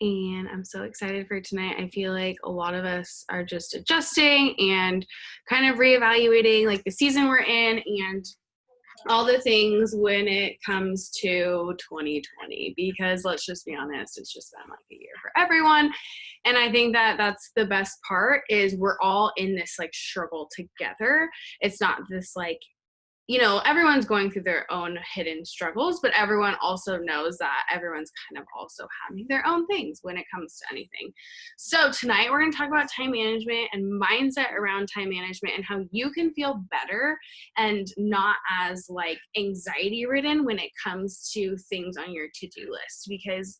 and I'm so excited for tonight. I feel like a lot of us are just adjusting and kind of reevaluating like the season we're in and all the things when it comes to 2020, because let's just be honest, it's just been like a year for everyone. And I think that that's the best part is we're all in this like struggle together. It's not this like, everyone's going through their own hidden struggles, but everyone also knows that everyone's kind of also having their own things when it comes to anything. So tonight we're going to talk about time management and mindset around time management and how you can feel better and not as like anxiety ridden when it comes to things on your to-do list, because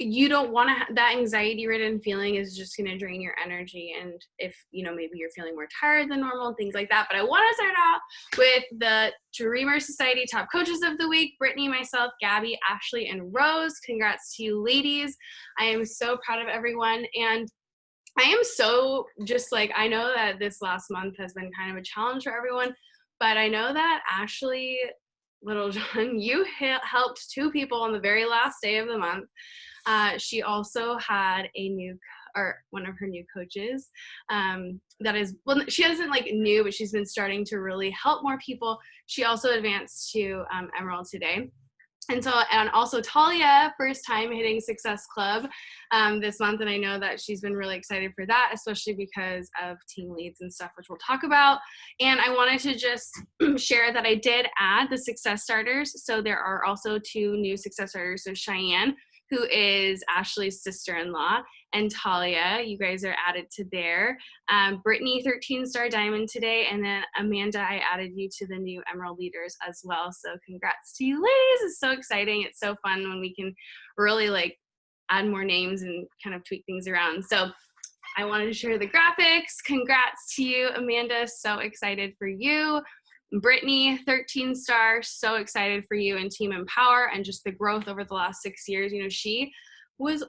you don't want to that anxiety ridden feeling is just going to drain your energy. And if maybe you're feeling more tired than normal, things like that. But I want to start off with the Dreamer Society top coaches of the week: Brittany, myself, Gabby, Ashley, and Rose. Congrats to you ladies. I am so proud of everyone. And I am so just like, I know that this last month has been kind of a challenge for everyone, but I know that Ashley Littlejohn, you helped two people on the very last day of the month. She also had one of her new coaches that is, well, she isn't like new, but she's been starting to really help more people. She also advanced to Emerald today. And also Talia, first time hitting Success Club this month. And I know that she's been really excited for that, especially because of team leads and stuff, which we'll talk about. And I wanted to just share that I did add the Success Starters. So there are also two new Success Starters. So Cheyenne, who is Ashley's sister-in-law, and Talia, you guys are added to there. Brittany, 13-star diamond today, and then Amanda, I added you to the new Emerald leaders as well. So congrats to you ladies. It's so exciting. It's so fun when we can really like add more names and kind of tweak things around. So I wanted to share the graphics. Congrats to you, Amanda. So excited for you. Brittany, 13-star, so excited for you and Team Empower and just the growth over the last 6 years. She was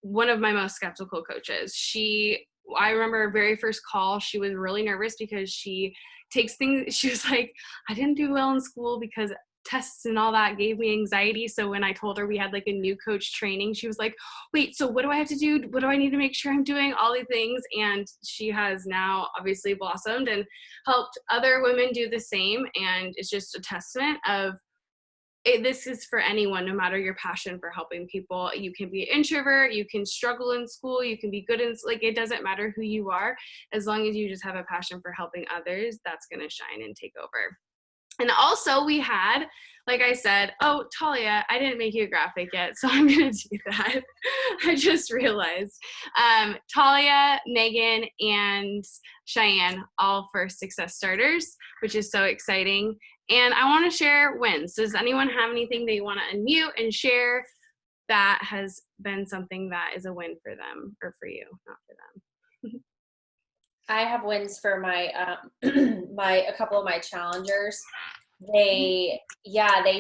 one of my most skeptical coaches. I remember her very first call, she was really nervous because she was like, I didn't do well in school because tests and all that gave me anxiety. So when I told her we had like a new coach training, she was like, wait, so what do I have to do? What do I need to make sure I'm doing? All these things. And she has now obviously blossomed and helped other women do the same. And it's just a testament of this is for anyone, no matter your passion for helping people. You can be an introvert, you can struggle in school, you can be good in, like, it doesn't matter who you are. As long as you just have a passion for helping others, that's going to shine and take over. And also we had, like I said, Talia, I didn't make you a graphic yet, so I'm going to do that. I just realized. Talia, Megan, and Cheyenne, all first Success Starters, which is so exciting. And I want to share wins. Does anyone have anything they want to unmute and share that has been something that is a win for them, or for you, not for them? I have wins for my a couple of my challengers. They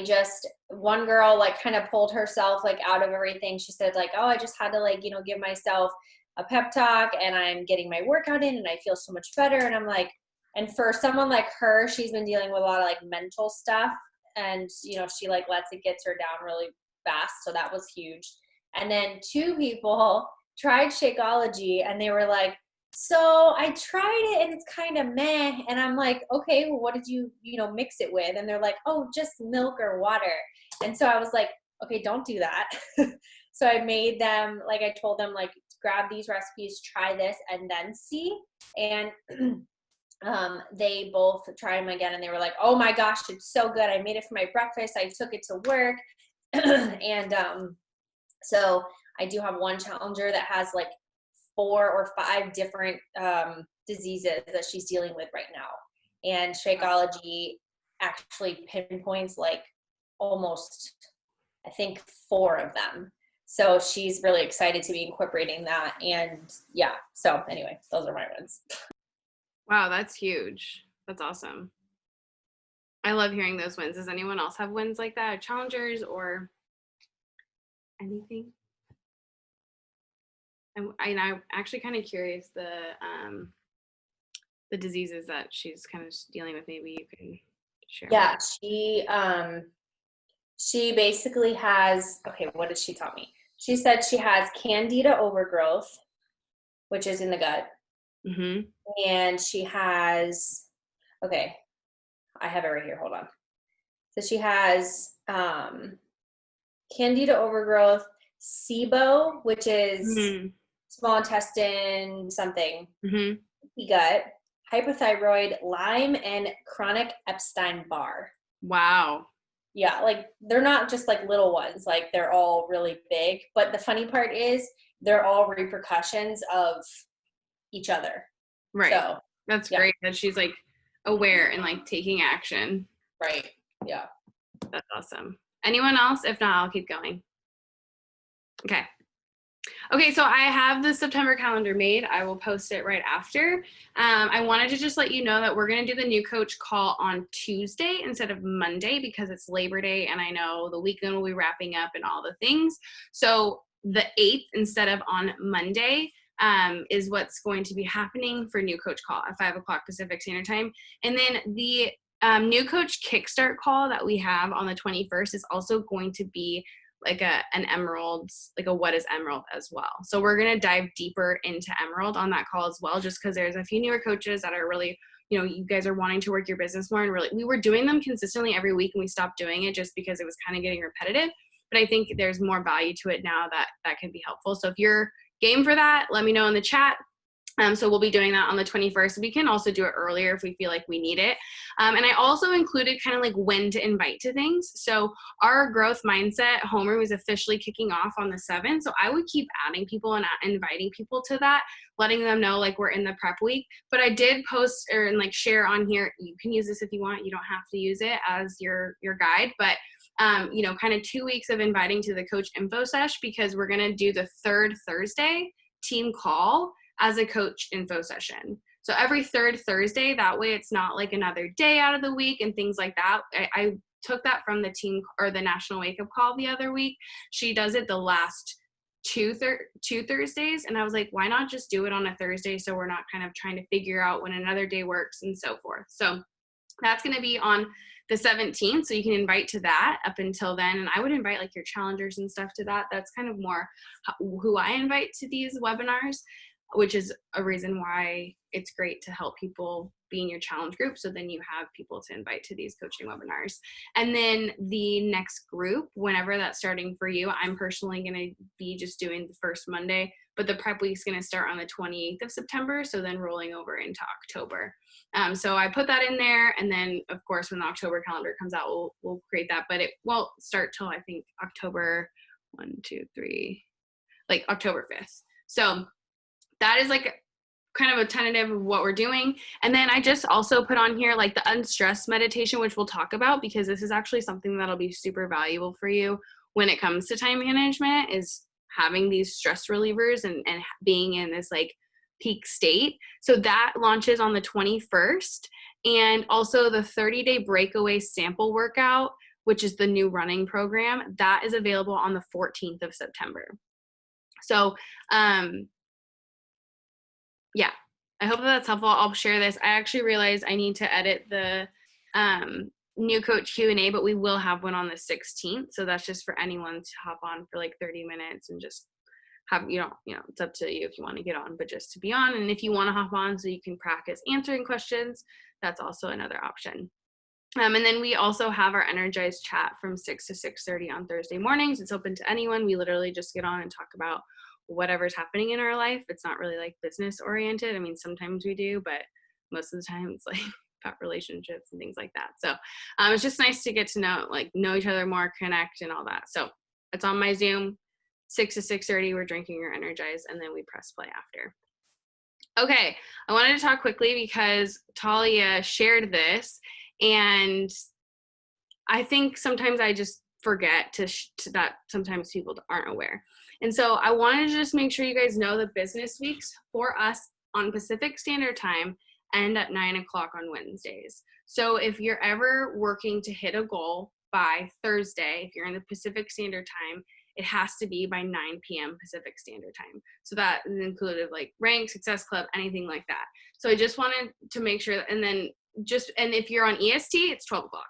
just, one girl like kind of pulled herself like out of everything. She said like, I just had to like, give myself a pep talk and I'm getting my workout in and I feel so much better. And I'm like, and for someone like her, she's been dealing with a lot of like mental stuff and, she like lets it get her down really fast. So that was huge. And then two people tried Shakeology and they were like, so I tried it and it's kind of meh. And I'm like, okay, well, what did you mix it with? And they're like, oh, just milk or water. And so I was like, okay, don't do that. So I made them, like, I told them, like, grab these recipes, try this, and then see. And they both tried them again and they were like, oh my gosh, it's so good. I made it for my breakfast. I took it to work. And so I do have one challenger that has like 4 or 5 different diseases that she's dealing with right now. And Shakeology actually pinpoints like almost, I think, 4 of them. So she's really excited to be incorporating that. And yeah, so anyway, those are my wins. Wow, that's huge. That's awesome. I love hearing those wins. Does anyone else have wins like that, challengers or anything? And I'm actually kind of curious the diseases that she's kind of dealing with. Maybe you can share. Yeah, she basically has, okay, what did she tell me? She said she has candida overgrowth, which is in the gut. Mm-hmm. And she has, okay, I have it right here. Hold on. So she has candida overgrowth, SIBO, which is Mm-hmm. small intestine something, Mm-hmm. gut, hypothyroid, Lyme, and chronic Epstein-Barr. Wow. Yeah, like they're not just like little ones, like they're all really big. But the funny part is they're all repercussions of each other. Right. So, That's yeah, great that she's like aware and like taking action. right. Yeah. That's awesome. Anyone else? If not, I'll keep going. Okay. Okay, so I have the September calendar made. I will post it right after. I wanted to just let you know that we're going to do the new coach call on Tuesday instead of Monday because it's Labor Day and I know the weekend will be wrapping up and all the things. So the 8th instead of on Monday is what's going to be happening for new coach call at 5 o'clock Pacific Standard Time. And then the new coach kickstart call that we have on the 21st is also going to be like an emerald, like a what is emerald as well. So we're going to dive deeper into emerald on that call as well, just because there's a few newer coaches that are really, you know, you guys are wanting to work your business more, and really we were doing them consistently every week and we stopped doing it just because it was kind of getting repetitive. But I think there's more value to it now that can be helpful. So if you're game for that, let me know in the chat. So we'll be doing that on the 21st. We can also do it earlier if we feel like we need it. And I also included kind of like when to invite to things. So our growth mindset homeroom is officially kicking off on the 7th. So I would keep adding people and inviting people to that, letting them know like we're in the prep week. But I did post and like share on here. You can use this if you want. You don't have to use it as your guide, but you know, kind of 2 weeks of inviting to the coach info sesh because we're going to do the third Thursday team call as a coach info session. So every third Thursday, that way it's not like another day out of the week and things like that. I took that from the team or the National Wake Up Call the other week. She does it the last two Thursdays. And I was like, why not just do it on a Thursday so we're not kind of trying to figure out when another day works and so forth. So that's going to be on the 17th. So you can invite to that up until then. And I would invite like your challengers and stuff to that. That's kind of more who I invite to these webinars, which is a reason why it's great to help people be in your challenge group. So then you have people to invite to these coaching webinars. And then the next group, whenever that's starting for you, I'm personally going to be just doing the first Monday, but the prep week is going to start on the 28th of September. So then rolling over into October. So I put that in there. And then of course, when the October calendar comes out, we'll create that, but it won't start till I think October 1, 2, 3, like October 5th. So that is like kind of a tentative of what we're doing. And then I just also put on here like the unstressed meditation, which we'll talk about because this is actually something that'll be super valuable for you when it comes to time management, is having these stress relievers and being in this like peak state. So that launches on the 21st. And also the 30-day breakaway sample workout, which is the new running program, that is available on the 14th of September. So, yeah, I hope that's helpful. I'll share this. I actually realized I need to edit the new coach Q&A, but we will have one on the 16th. So that's just for anyone to hop on for like 30 minutes and just have, you know, it's up to you if you want to get on, but just to be on. And if you want to hop on so you can practice answering questions, that's also another option. And then we also have our energized chat from 6 to 6:30 on Thursday mornings. It's open to anyone. We literally just get on and talk about whatever's happening in our life. It's not really like business oriented. I mean, sometimes we do, but most of the time it's like about relationships and things like that. So it's just nice to get to know each other more, connect and all that. So it's on my Zoom, 6 to 6:30. We're drinking our energize and then we press play after. Okay, I wanted to talk quickly because Talia shared this, and I think sometimes I just forget to that sometimes people aren't aware. And so I wanted to just make sure you guys know the business weeks for us on Pacific Standard Time end at 9 o'clock on Wednesdays. So if you're ever working to hit a goal by Thursday, if you're in the Pacific Standard Time, it has to be by 9 p.m. Pacific Standard Time. So that is included like Rank, Success Club, anything like that. So I just wanted to make sure, and if you're on EST, it's 12 o'clock.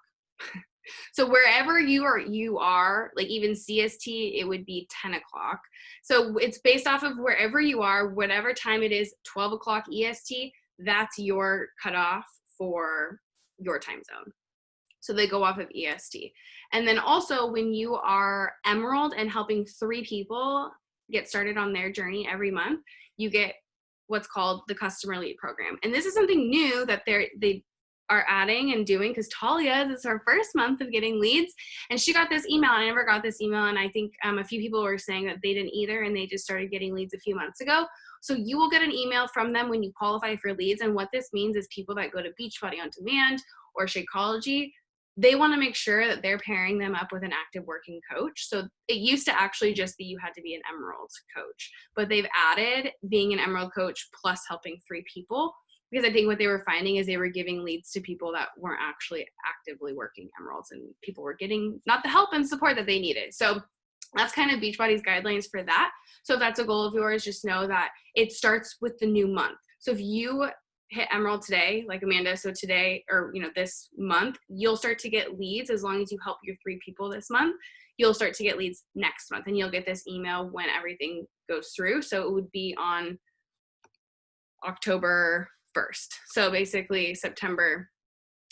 So wherever you are, like even CST, it would be 10 o'clock. So it's based off of wherever you are, whatever time it is, 12 o'clock EST, that's your cutoff for your time zone. So they go off of EST. And then also when you are Emerald and helping 3 people get started on their journey every month, you get what's called the Customer Lead Program. And this is something new that they are adding and doing, because Talia, this is her first month of getting leads, and she got this email. I never got this email, and I think a few people were saying that they didn't either, and they just started getting leads a few months ago. So you will get an email from them when you qualify for leads, and what this means is people that go to Beachbody On Demand or Shakeology, they want to make sure that they're pairing them up with an active working coach. So it used to actually just be you had to be an Emerald coach, but they've added being an Emerald coach plus helping 3 people, because I think what they were finding is they were giving leads to people that weren't actually actively working Emeralds, and people were getting not the help and support that they needed. So that's kind of Beachbody's guidelines for that. So if that's a goal of yours, just know that it starts with the new month. So if you hit Emerald today, like Amanda, so today, or this month, you'll start to get leads. As long as you help your 3 people this month, you'll start to get leads next month, and you'll get this email when everything goes through. So it would be on October 1st. So basically September.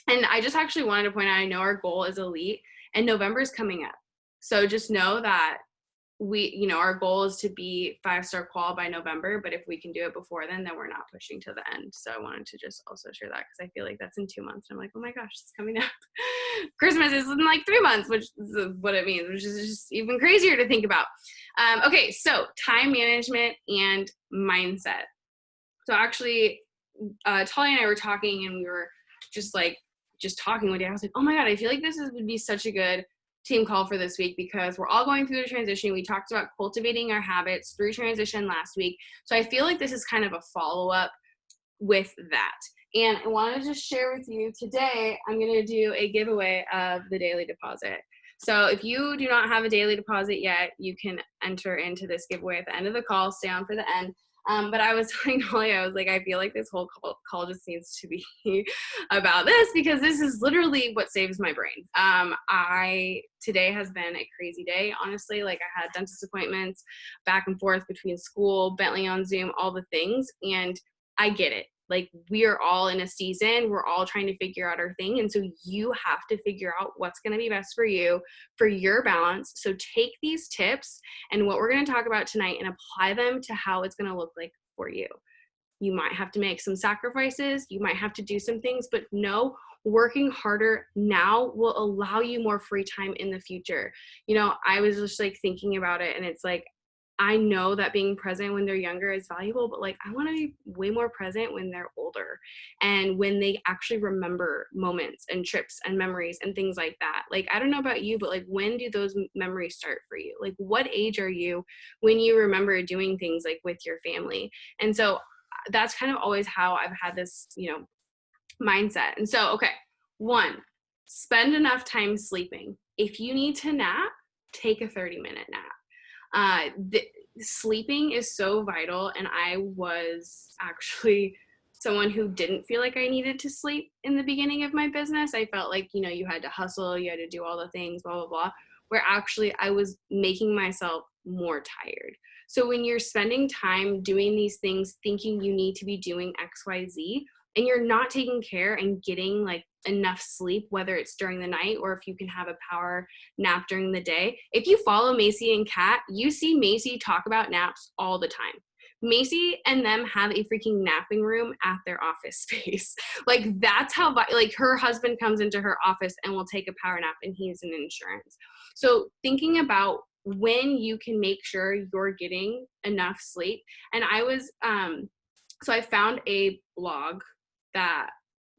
And I just actually wanted to point out, I know our goal is elite and November is coming up. So just know that our goal is to be 5-star qual by November, but if we can do it before then we're not pushing to the end. So I wanted to just also share that, because I feel like that's in 2 months. And I'm like, oh my gosh, it's coming up. Christmas is in like 3 months, which is what it means, which is just even crazier to think about. Okay, so time management and mindset. So actually, Talia and I were talking, and we were just talking one day. I was like, oh my God, I feel like would be such a good team call for this week, because we're all going through the transition. We talked about cultivating our habits through transition last week. So I feel like this is kind of a follow-up with that. And I wanted to just share with you today, I'm going to do a giveaway of the daily deposit. So if you do not have a daily deposit yet, you can enter into this giveaway at the end of the call. Stay on for the end. But I was telling Holly, I was like, I feel like this whole call just needs to be about this, because this is literally what saves my brain. Today has been a crazy day, honestly. Like, I had dentist appointments back and forth between school, Bentley on Zoom, all the things. And I get it. Like, we are all in a season, we're all trying to figure out our thing. And so you have to figure out what's going to be best for you, for your balance. So take these tips and what we're going to talk about tonight and apply them to how it's going to look like for you. You might have to make some sacrifices. You might have to do some things, but no, working harder now will allow you more free time in the future. I was just like thinking about it, and it's like, I know that being present when they're younger is valuable, but like, I want to be way more present when they're older, and when they actually remember moments and trips and memories and things like that. Like, I don't know about you, but like, when do those memories start for you? Like, what age are you when you remember doing things like with your family? And so that's kind of always how I've had this, mindset. And so, okay, 1, spend enough time sleeping. If you need to nap, take a 30-minute nap. Sleeping is so vital, and I was actually someone who didn't feel like I needed to sleep in the beginning of my business. I felt like, you had to hustle, you had to do all the things, blah, blah, blah, where actually I was making myself more tired. So when you're spending time doing these things, thinking you need to be doing X, Y, Z, and you're not taking care and getting like enough sleep, whether it's during the night or if you can have a power nap during the day. If you follow Macy and Kat, you see Macy talk about naps all the time. Macy and them have a freaking napping room at their office space. Like, that's how, like, her husband comes into her office and will take a power nap, and he's in insurance. So thinking about when you can make sure you're getting enough sleep. And I was, so I found a blog that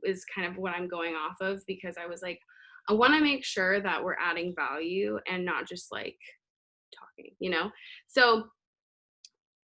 is kind of what I'm going off of, because I was like, I want to make sure that we're adding value and not just like talking, So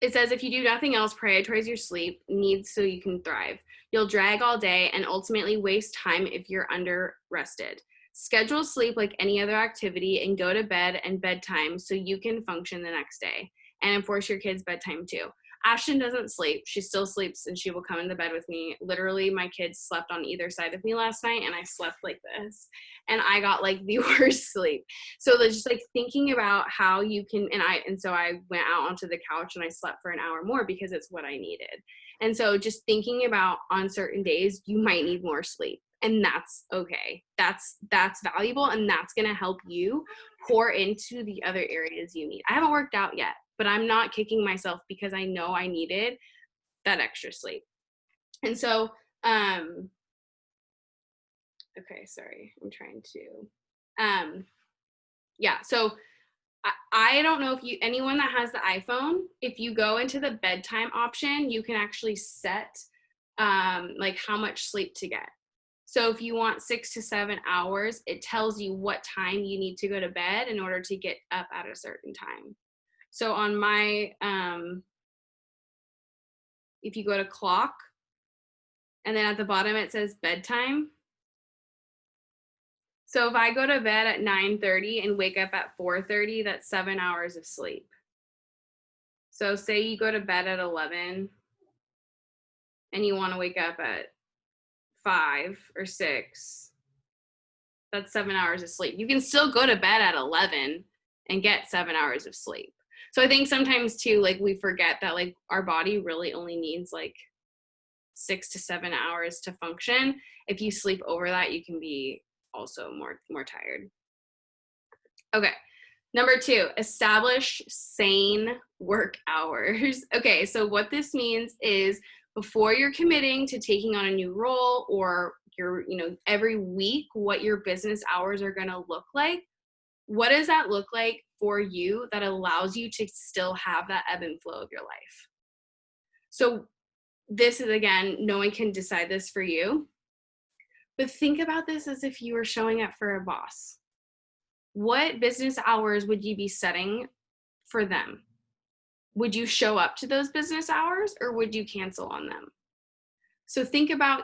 it says, if you do nothing else, prioritize your sleep needs so you can thrive. You'll drag all day and ultimately waste time if you're under rested. Schedule sleep like any other activity and go to bed and bedtime so you can function the next day, and enforce your kids' bedtime too. Ashton doesn't sleep. She still sleeps and she will come into bed with me. Literally, my kids slept on either side of me last night and I slept like this. And I got like the worst sleep. So just like thinking about how you can, and so I went out onto the couch and I slept for an hour more because it's what I needed. And so just thinking about on certain days, you might need more sleep. And that's okay. That's valuable, and that's going to help you pour into the other areas you need. I haven't worked out yet, but I'm not kicking myself because I know I needed that extra sleep. And so, okay, sorry, I'm trying to, yeah, so I don't know if anyone that has the iPhone, if you go into the bedtime option, you can actually set like how much sleep to get. So if you want 6 to 7 hours, it tells you what time you need to go to bed in order to get up at a certain time. So on my, if you go to clock, and then at the bottom it says bedtime. So if I go to bed at 9:30 and wake up at 4:30, that's 7 hours of sleep. So say you go to bed at 11 and you want to wake up at 5 or 6, that's 7 hours of sleep. You can still go to bed at 11 and get 7 hours of sleep. So I think sometimes too, like we forget that like our body really only needs like 6 to 7 hours to function. If you sleep over that, you can be also more tired. Okay. Number 2, establish sane work hours. Okay, so what this means is before you're committing to taking on a new role or every week, what your business hours are going to look like. What does that look like for you that allows you to still have that ebb and flow of your life? So this is, again, no one can decide this for you, but think about this as if you were showing up for a boss. What business hours would you be setting for them? Would you show up to those business hours or would you cancel on them? So think about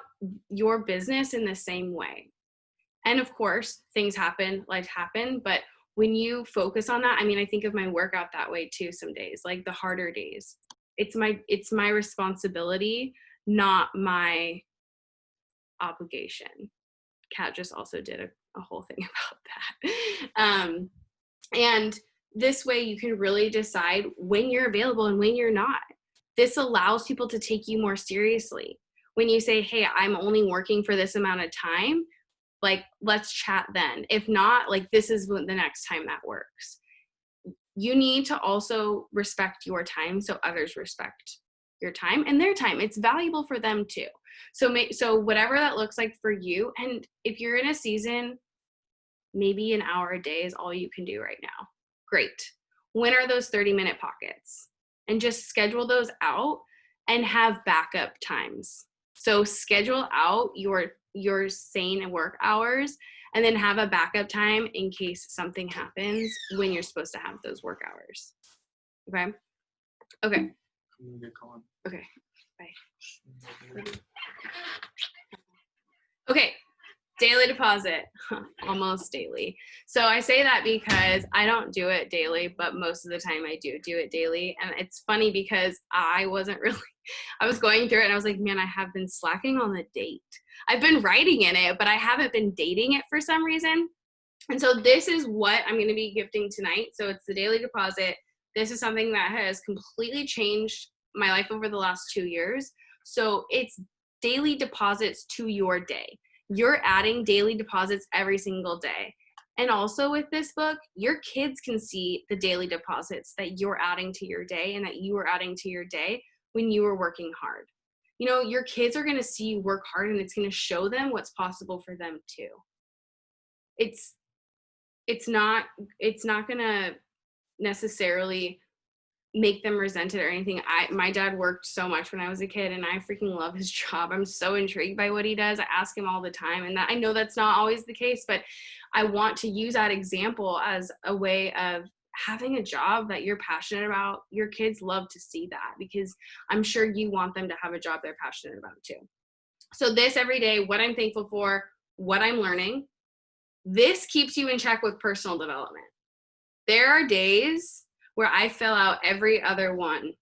your business in the same way. And of course, things happen, life happen, but when you focus on that, I mean, I think of my workout that way too some days, like the harder days. It's my responsibility, not my obligation. Kat just also did a whole thing about that. And this way you can really decide when you're available and when you're not. This allows people to take you more seriously. When you say, hey, I'm only working for this amount of time, like, let's chat then. If not, like, this is the next time that works. You need to also respect your time so others respect your time and their time. It's valuable for them too. So whatever that looks like for you, and if you're in a season, maybe an hour a day is all you can do right now. Great. When are those 30-minute pockets? And just schedule those out and have backup times. So schedule out your sane work hours and then have a backup time in case something happens when you're supposed to have those work hours. Okay? Okay. Okay. Bye. Okay. Daily deposit, almost daily. So I say that because I don't do it daily, but most of the time I do it daily. And it's funny because I was going through it and I was like, man, I have been slacking on the date. I've been writing in it, but I haven't been dating it for some reason. And so this is what I'm going to be gifting tonight. So it's the daily deposit. This is something that has completely changed my life over the last 2 years. So it's daily deposits to your day. You're adding daily deposits every single day. And also with this book, your kids can see the daily deposits that you're adding to your day and that you are adding to your day when you are working hard. Your kids are going to see you work hard and it's going to show them what's possible for them too. It's not going to necessarily make them resent it or anything. My dad worked so much when I was a kid and I freaking love his job. I'm so intrigued by what he does. I ask him all the time, and I know that's not always the case, but I want to use that example as a way of having a job that you're passionate about. Your kids love to see that because I'm sure you want them to have a job they're passionate about too. So this every day, what I'm thankful for, what I'm learning, this keeps you in check with personal development. There are days where I fill out every other one.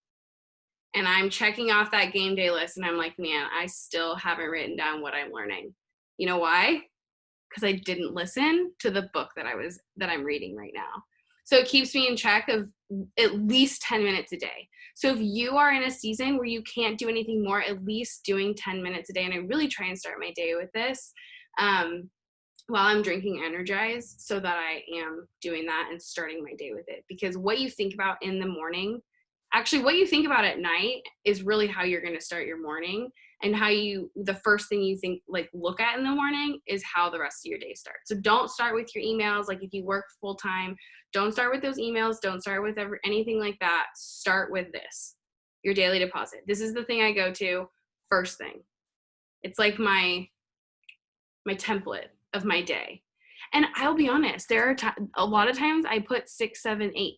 and I'm checking off that game day list and I'm like, man, I still haven't written down what I'm learning. You know why? Because I didn't listen to the book that I'm reading right now. So it keeps me in check of at least 10 minutes a day. So if you are in a season where you can't do anything more, at least doing 10 minutes a day, and I really try and start my day with this while I'm drinking Energize, so that I am doing that and starting my day with it. Because what you think about in the morning, actually what you think about at night is really how you're going to start your morning, and the first thing you think, like, look at in the morning is how the rest of your day starts. So don't start with your emails. Like, if you work full time, don't start with those emails. Don't start with anything like that. Start with this, your daily deposit. This is the thing I go to first thing. It's like my template of my day. And I'll be honest, there are a lot of times I put 6, 7, 8.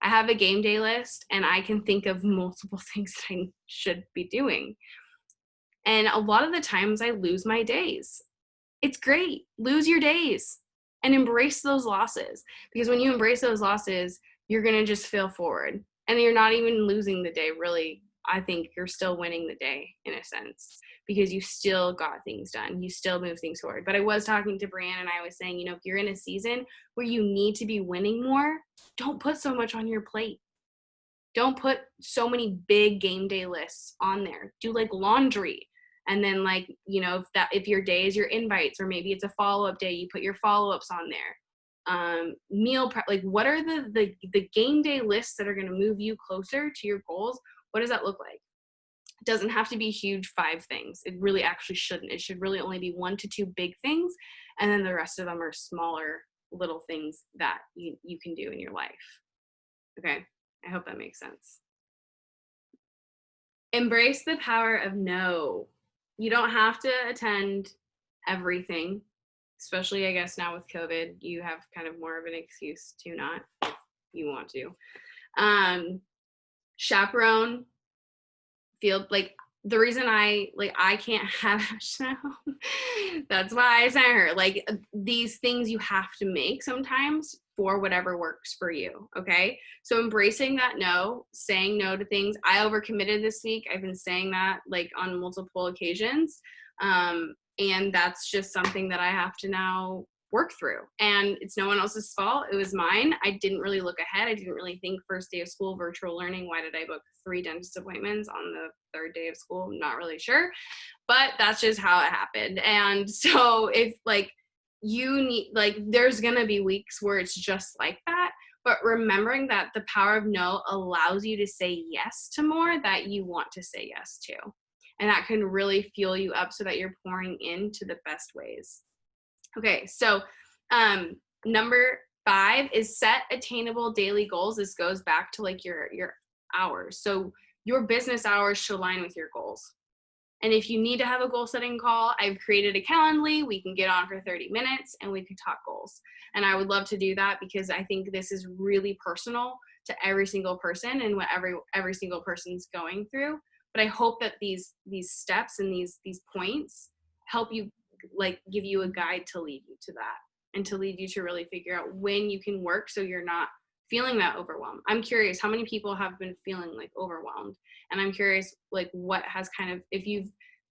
I have a game day list and I can think of multiple things that I should be doing. And a lot of the times I lose my days. It's great. Lose your days and embrace those losses, because when you embrace those losses, you're going to just fail forward, and you're not even losing the day. Really, I think you're still winning the day in a sense, because you still got things done. You still move things forward. But I was talking to Brianne and I was saying, if you're in a season where you need to be winning more, don't put so much on your plate. Don't put so many big game day lists on there. Do like laundry. And then, like, if your day is your invites, or maybe it's a follow-up day, you put your follow-ups on there. Meal prep, like, what are the game day lists that are going to move you closer to your goals? What does that look like? It doesn't have to be huge 5 things. It really actually shouldn't. It should really only be 1 to 2 big things, and then the rest of them are smaller little things that you can do in your life. Okay, I hope that makes sense. Embrace the power of no. You don't have to attend everything, especially, I guess, now with COVID. You have kind of more of an excuse to not, if you want to. Chaperone. Feel like the reason I can't have that's why I sent her. Like, these things you have to make sometimes for whatever works for you. Okay. So embracing that no, saying no to things. I overcommitted this week. I've been saying that like on multiple occasions. And that's just something that I have to now work through. And it's no one else's fault. It was mine. I didn't really look ahead. I didn't really think first day of school, virtual learning. Why did I book 3 dentist appointments on the 3rd day of school? I'm not really sure, but that's just how it happened. And so if you need, there's going to be weeks where it's just like that, but remembering that the power of no allows you to say yes to more that you want to say yes to. And that can really fuel you up so that you're pouring into the best ways. Okay, so number 5 is set attainable daily goals. This goes back to like your hours. So your business hours should align with your goals. And if you need to have a goal setting call, I've created a Calendly. We can get on for 30 minutes and we can talk goals. And I would love to do that, because I think this is really personal to every single person and what every single person's going through. But I hope that these steps and these points help you, like, give you a guide to lead you to that, and to lead you to really figure out when you can work so you're not feeling that overwhelmed. I'm curious how many people have been feeling like overwhelmed, and I'm curious like what has kind of, if you've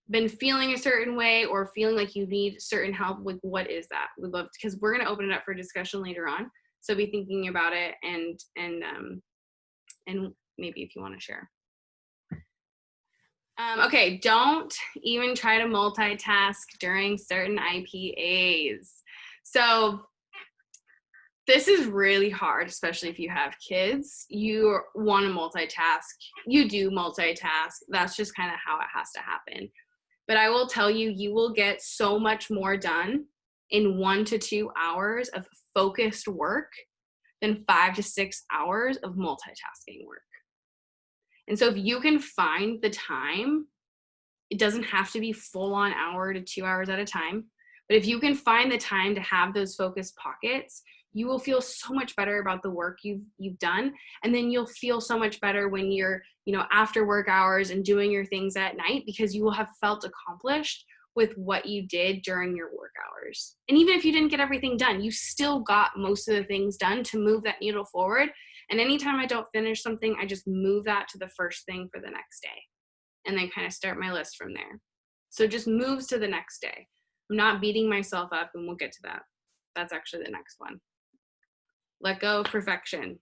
been feeling a certain way or feeling like you need certain help, like what is that? We'd love to, because we're going to open it up for discussion later on, so be thinking about it and maybe if you want to share. Okay, don't even try to multitask during certain IPAs. So this is really hard, especially if you have kids. You want to multitask. You do multitask. That's just kind of how it has to happen. But I will tell you, you will get so much more done in 1 to 2 hours of focused work than 5 to 6 hours of multitasking work. And so if you can find the time, it doesn't have to be full on hour to 2 hours at a time, but if you can find the time to have those focused pockets, you will feel so much better about the work you've done. And then you'll feel so much better when you're, after work hours and doing your things at night, because you will have felt accomplished with what you did during your work hours. And even if you didn't get everything done, you still got most of the things done to move that needle forward. And anytime I don't finish something, I just move that to the first thing for the next day and then kind of start my list from there. So it just moves to the next day. I'm not beating myself up, and we'll get to that. That's actually the next one. Let go of perfection.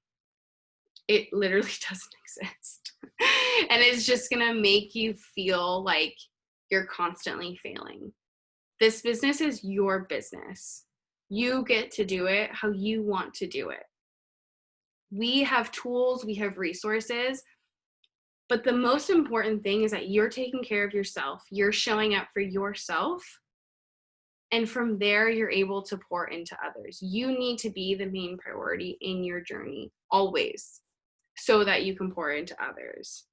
It literally doesn't exist. And it's just going to make you feel like you're constantly failing. This business is your business. You get to do it how you want to do it. We have tools, we have resources, but the most important thing is that you're taking care of yourself. You're showing up for yourself. And from there, you're able to pour into others. You need to be the main priority in your journey, always, so that you can pour into others.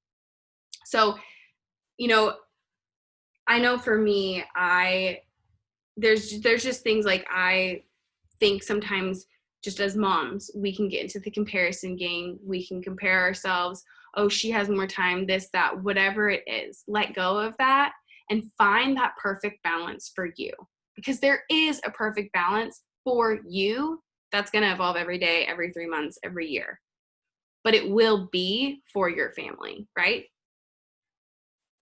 So, you know, I know for me, there's just things like I think sometimes just as moms, we can get into the comparison game. We can compare ourselves. Oh, she has more time, this, that, whatever it is. Let go of that and find that perfect balance for you. Because there is a perfect balance for you that's going to evolve every day, every 3 months, every year. But it will be for your family, right?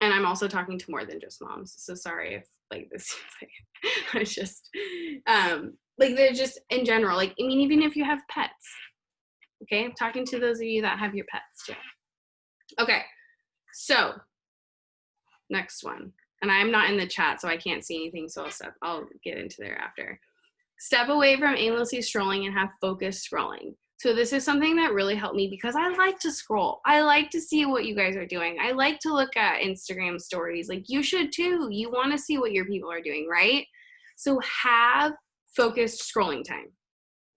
And I'm also talking to more than just moms. So sorry if like this seems like I just like they're just in general, like I mean, even if you have pets. Okay, I'm talking to those of you that have your pets too. Okay, so next one. And I'm not in the chat, so I can't see anything, so I'll get into there after. Step away from aimlessly scrolling and have focused scrolling. So this is something that really helped me because I like to scroll. I like to see what you guys are doing. I like to look at Instagram stories. Like you should too. You want to see what your people are doing, right? So have focused scrolling time.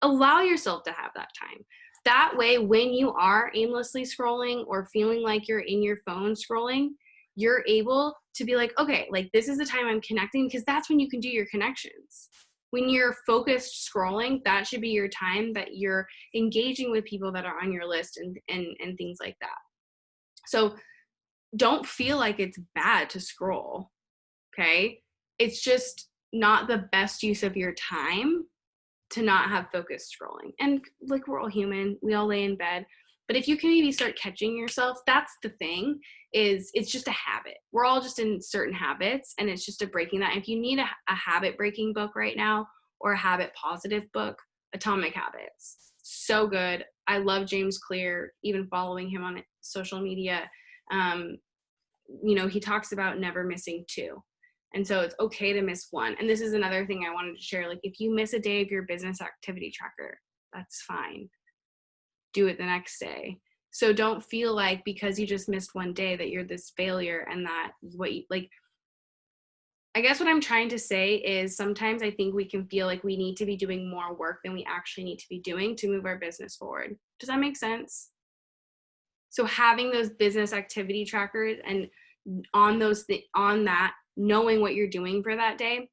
Allow yourself to have that time. That way, when you are aimlessly scrolling or feeling like you're in your phone scrolling, you're able to be like, okay, like this is the time I'm connecting, because that's when you can do your connections. When you're focused scrolling, that should be your time that you're engaging with people that are on your list and things like that. So don't feel like it's bad to scroll, okay? It's just not the best use of your time to not have focused scrolling. And like we're all human, we all lay in bed. But if you can maybe start catching yourself, that's the thing, is it's just a habit. We're all just in certain habits, and it's just a breaking that. If you need a habit breaking book right now or a habit positive book, Atomic Habits. So good. I love James Clear, even following him on social media. You know, he talks about never missing 2. And so it's okay to miss 1. And this is another thing I wanted to share. Like if you miss a day of your business activity tracker, that's fine. Do it the next day. So don't feel like because you just missed 1 day that you're this failure and that what you like. I guess what I'm trying to say is sometimes I think we can feel like we need to be doing more work than we actually need to be doing to move our business forward. Does that make sense? So having those business activity trackers and on that, knowing what you're doing for that day,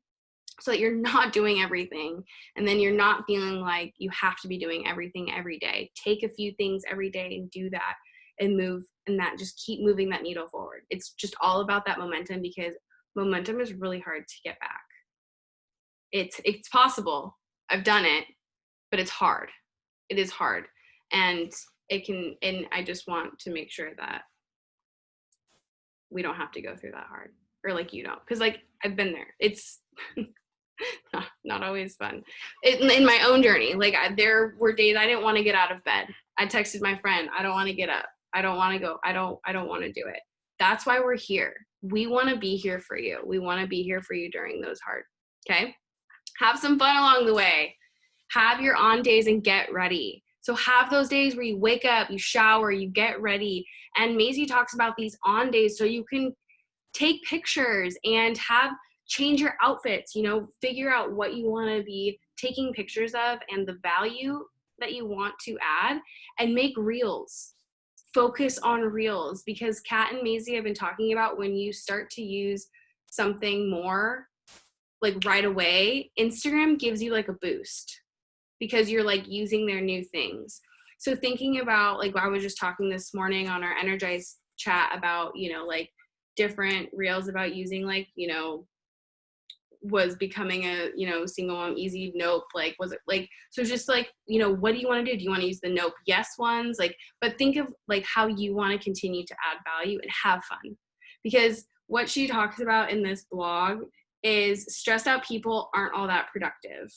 so that you're not doing everything, and then you're not feeling like you have to be doing everything every day. Take a few things every day and do that and move, and that just keep moving that needle forward. It's just all about that momentum, because momentum is really hard to get back. It's possible. I've done it, but it's hard. It is hard. And I just want to make sure that we don't have to go through that hard, or like you don't, because like I've been there. It's not always fun in my own journey. Like there were days I didn't want to get out of bed. I texted my friend, I don't want to get up. I don't want to go. I don't want to do it. That's why we're here. We want to be here for you. We want to be here for you during those hard. Okay. Have some fun along the way. Have your on days and get ready. So have those days where you wake up, you shower, you get ready. And Maisie talks about these on days so you can take pictures and change your outfits, figure out what you want to be taking pictures of and the value that you want to add, and make reels. Focus on reels, because Kat and Maisie have been talking about when you start to use something more like right away, Instagram gives you like a boost because you're like using their new things. So thinking about, like, I was just talking this morning on our Energize chat about, like different reels about using like, was becoming a, single mom easy? Nope. Like, was it like, so just like, what do you want to do? Do you want to use the nope yes ones? Like, but think of like how you want to continue to add value and have fun. Because what she talks about in this blog is stressed out people aren't all that productive.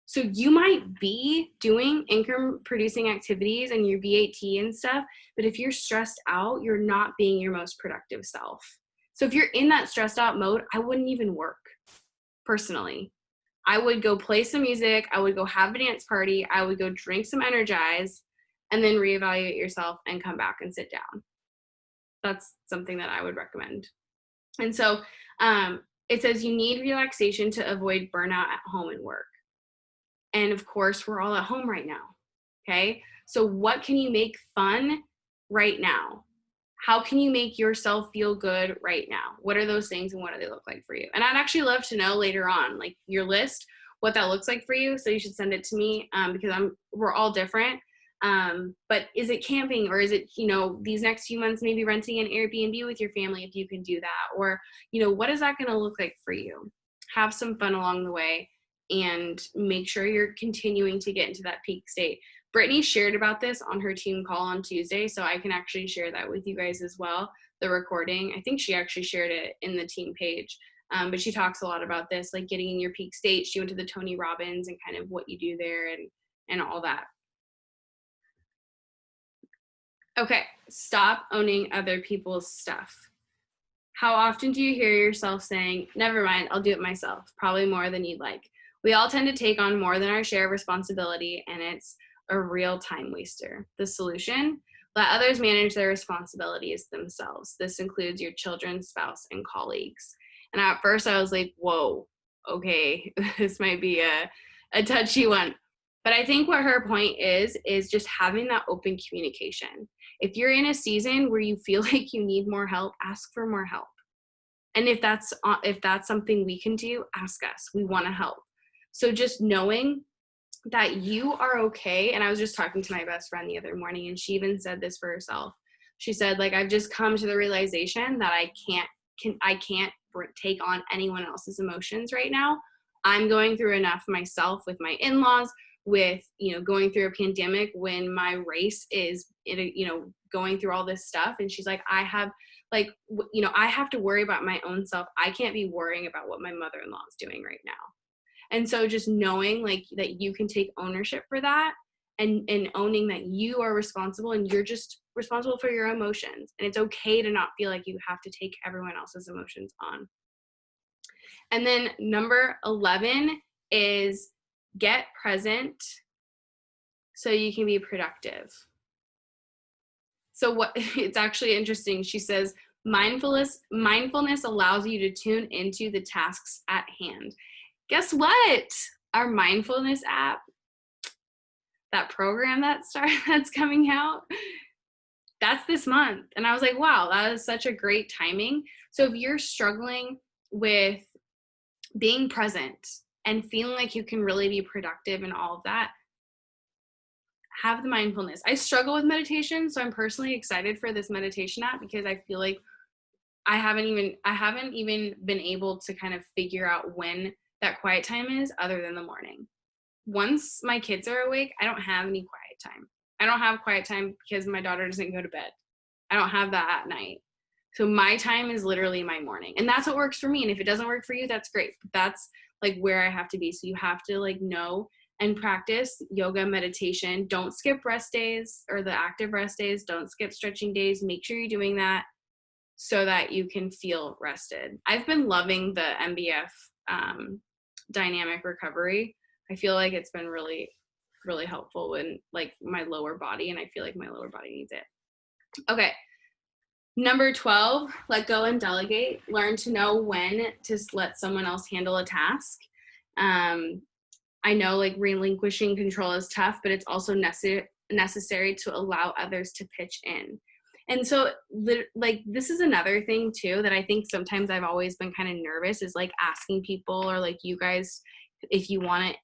So you might be doing income producing activities and your VAT and stuff, but if you're stressed out, you're not being your most productive self. So if you're in that stressed out mode, I wouldn't even work. Personally, I would go play some music, I would go have a dance party, I would go drink some Energize, and then reevaluate yourself and come back and sit down. That's something that I would recommend. And so it says you need relaxation to avoid burnout at home and work. And of course, we're all at home right now. Okay. So what can you make fun right now? How can you make yourself feel good right now? What are those things and what do they look like for you? And I'd actually love to know later on, like your list, what that looks like for you. So you should send it to me because we're all different. But is it camping, or is it, these next few months, maybe renting an Airbnb with your family if you can do that? Or, what is that going to look like for you? Have some fun along the way and make sure you're continuing to get into that peak state. Brittany shared about this on her team call on Tuesday, so I can actually share that with you guys as well, the recording. I think she actually shared it in the team page, but she talks a lot about this, like getting in your peak state. She went to the Tony Robbins and kind of what you do there and all that. Okay, stop owning other people's stuff. How often do you hear yourself saying, never mind, I'll do it myself? Probably more than you'd like. We all tend to take on more than our share of responsibility, and it's a real time waster. The solution? Let others manage their responsibilities themselves. This includes your children, spouse, and colleagues. And at first I was like, whoa, okay, this might be a touchy one. But I think what her point is just having that open communication. If you're in a season where you feel like you need more help, ask for more help. And if that's something we can do, ask us. We want to help. So just knowing that you are okay. And I was just talking to my best friend the other morning, and she even said this for herself. She said, like, I've just come to the realization that I can't take on anyone else's emotions right now. I'm going through enough myself with my in-laws, with, going through a pandemic when my race is, going through all this stuff. And she's like, I have to worry about my own self. I can't be worrying about what my mother-in-law is doing right now. And so just knowing like that you can take ownership for that and owning that you are responsible and you're just responsible for your emotions. And it's okay to not feel like you have to take everyone else's emotions on. And then number 11 is get present so you can be productive. So it's actually interesting. She says, mindfulness allows you to tune into the tasks at hand. Guess what? Our mindfulness app, that program that's coming out, that's this month. And I was like, wow, that is such a great timing. So if you're struggling with being present and feeling like you can really be productive and all of that, have the mindfulness. I struggle with meditation, so I'm personally excited for this meditation app because I feel like I haven't even been able to kind of figure out when that quiet time is other than the morning. Once my kids are awake, I don't have any quiet time. I don't have quiet time because my daughter doesn't go to bed. I don't have that at night. So my time is literally my morning. And that's what works for me. And if it doesn't work for you, that's great. But that's like where I have to be. So you have to like know and practice yoga, meditation. Don't skip rest days or the active rest days. Don't skip stretching days. Make sure you're doing that so that you can feel rested. I've been loving the MBF dynamic recovery. I feel like it's been really, really helpful in like my lower body, and I feel like my lower body needs it. Okay. Number 12, let go and delegate. Learn to know when to let someone else handle a task. I know like relinquishing control is tough, but it's also necessary to allow others to pitch in. And so like this is another thing too that I think sometimes I've always been kind of nervous is like asking people or like you guys if you want to,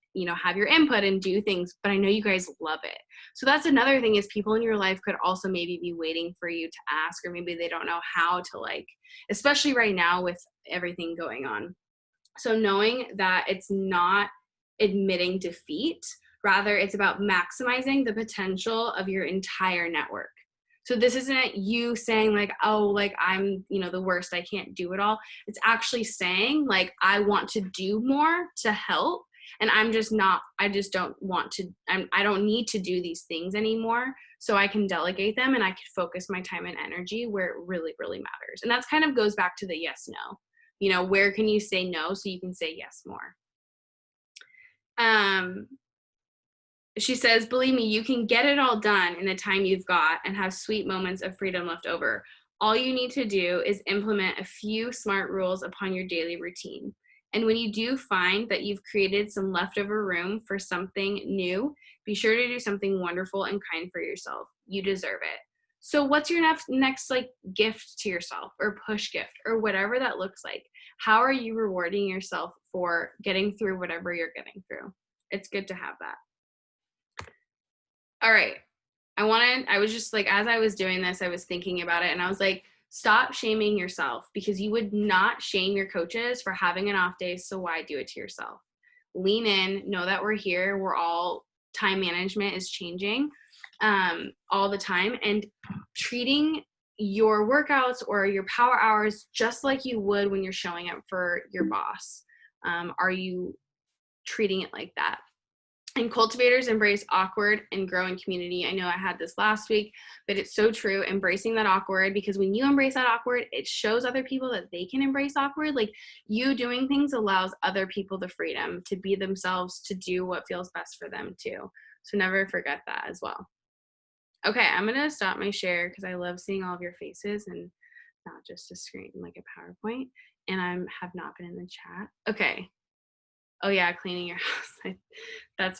have your input and do things, but I know you guys love it. So that's another thing is people in your life could also maybe be waiting for you to ask, or maybe they don't know how to like, especially right now with everything going on. So knowing that it's not admitting defeat, rather it's about maximizing the potential of your entire network. So this isn't you saying like, oh, like I'm, the worst, I can't do it all. It's actually saying like, I want to do more to help. And I just don't want to, I don't need to do these things anymore. So I can delegate them and I can focus my time and energy where it really, really matters. And that's kind of goes back to the yes, no. Where can you say no so you can say yes more? She says, believe me, you can get it all done in the time you've got and have sweet moments of freedom left over. All you need to do is implement a few smart rules upon your daily routine. And when you do find that you've created some leftover room for something new, be sure to do something wonderful and kind for yourself. You deserve it. So what's your next like gift to yourself or push gift or whatever that looks like? How are you rewarding yourself for getting through whatever you're getting through? It's good to have that. All right. I was just like, as I was doing this, I was thinking about it and I was like, stop shaming yourself because you would not shame your coaches for having an off day. So why do it to yourself? Lean in, know that we're here. We're all, time management is changing all the time, and treating your workouts or your power hours just like you would when you're showing up for your boss. Are you treating it like that? And cultivators embrace awkward and grow in community. I know I had this last week, but it's so true. Embracing that awkward, because when you embrace that awkward, it shows other people that they can embrace awkward. Like you doing things allows other people the freedom to be themselves, to do what feels best for them too. So never forget that as well. Okay, I'm going to stop my share because I love seeing all of your faces and not just a screen like a PowerPoint. And I have not been in the chat. Okay. Oh yeah, cleaning your house.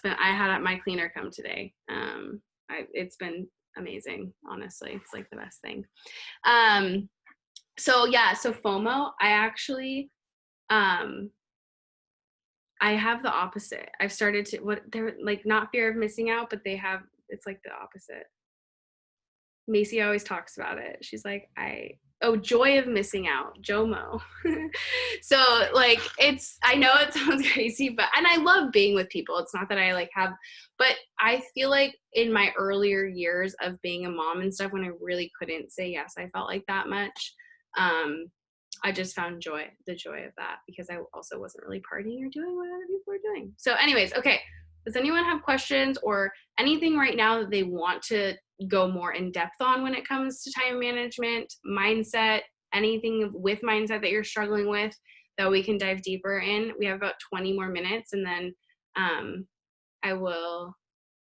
I had my cleaner come today. It's been amazing, honestly. It's like the best thing. So FOMO, I actually, I have the opposite. I've started to, they're like, not fear of missing out, but it's like the opposite. Macy always talks about it. She's like, joy of missing out, JOMO. So like, I know it sounds crazy, and I love being with people. It's not that I but I feel like in my earlier years of being a mom and stuff, when I really couldn't say yes, I felt like that much. I just found the joy of that, because I also wasn't really partying or doing what other people were doing. So anyways, okay. Does anyone have questions or anything right now that they want to go more in depth on when it comes to time management, mindset, anything with mindset that you're struggling with that we can dive deeper in? We have about 20 more minutes, and then I will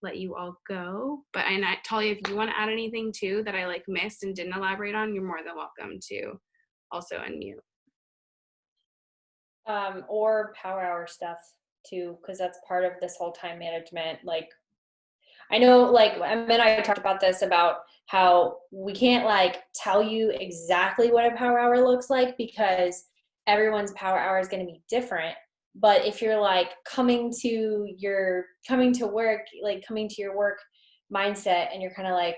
let you all go. But Talia, if you want to add anything too that I missed and didn't elaborate on, you're more than welcome to also unmute. Or power hour stuff too, because that's part of this whole time management. I know, Emma and I talked about this, about how we can't tell you exactly what a power hour looks like, because everyone's power hour is going to be different. But if you're coming to your work mindset, and you're kind of